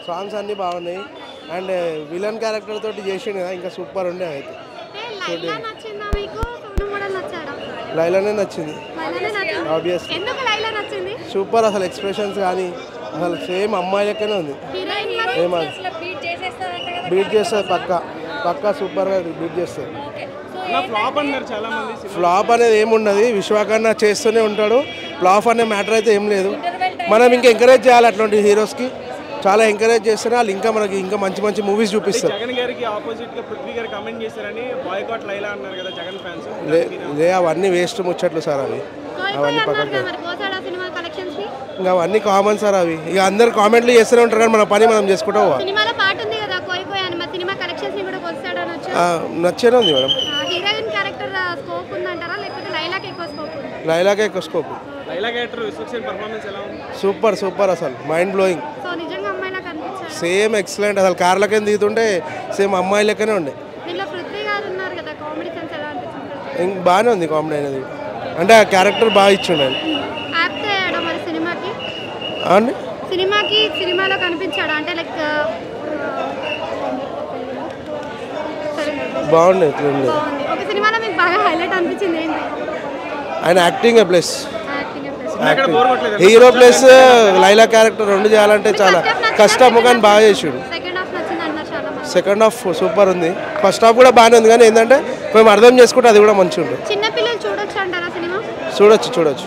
songs అన్నీ బాగున్నాయి and villain character తోటి చేసిండు కదా ఇంకా సూపర్ ఉండే అయితే లైలానే నచ్చింది ఆబ్వియస్ సూపర్ అసలు ఎక్స్ప్రెషన్స్ కానీ అసలు సేమ్ అమ్మాయి లెక్కనే ఉంది బీట్ చేస్తుంది పక్కా సూపర్గా బీట్ చేస్తుంది ఫ్లాప్ అనేది ఏమున్నది విశ్వకర్ణ చేస్తూనే ఉంటాడు ఫ్లాప్ అనే మ్యాటర్ అయితే ఏం లేదు మనం ఇంకా ఎంకరేజ్ చేయాలి అట్లాంటి హీరోస్కి చాలా ఎంకరేజ్ చేస్తేనే వాళ్ళు ఇంకా మనకి ఇంకా మంచి మంచి మూవీస్ చూపిస్తారు లే అవన్నీ వేస్ట్ ముచ్చట్లు సార్ అవి అవన్నీ పక్కన ఇంకా అవన్నీ కామన్ సార్ అవి ఇక అందరు కామెంట్లు చేస్తూనే ఉంటారు కానీ మన పని మనం చేసుకుంటాం నచ్చేనే ఉంది మేడం లైలాకే ఎక్కువ స్కోప్ సూపర్ అసలు మైండ్ బ్లోయింగ్ సేమ్ ఎక్సలెంట్ అసలు కార్లకే దిగుతుంటే సేమ్ అమ్మాయి లెక్కనే ఉండే బాగానే ఉంది కామెడీ అనేది అంటే ఆ క్యారెక్టర్ బాగా ఇచ్చిండే సినిమాలో కనిపించాడు అంటే లైక్ బాగుండే ఒక సినిమాలో మీకు బాగా హైలైట్ అనిపించింది ఏంటి ఆయన acting plus hero plus Laila character రెండు చేయాలంటే చాలా కష్టం కానీ బాగా చేసాడు సెకండ్ హాఫ్ సూపర్ ఉంది ఫస్ట్ హాఫ్ కూడా బాగానే ఉంది కానీ ఏంటంటే మేము అర్థం చేసుకుంటే అది కూడా మంచిగా ఉంటుంది చూడొచ్చు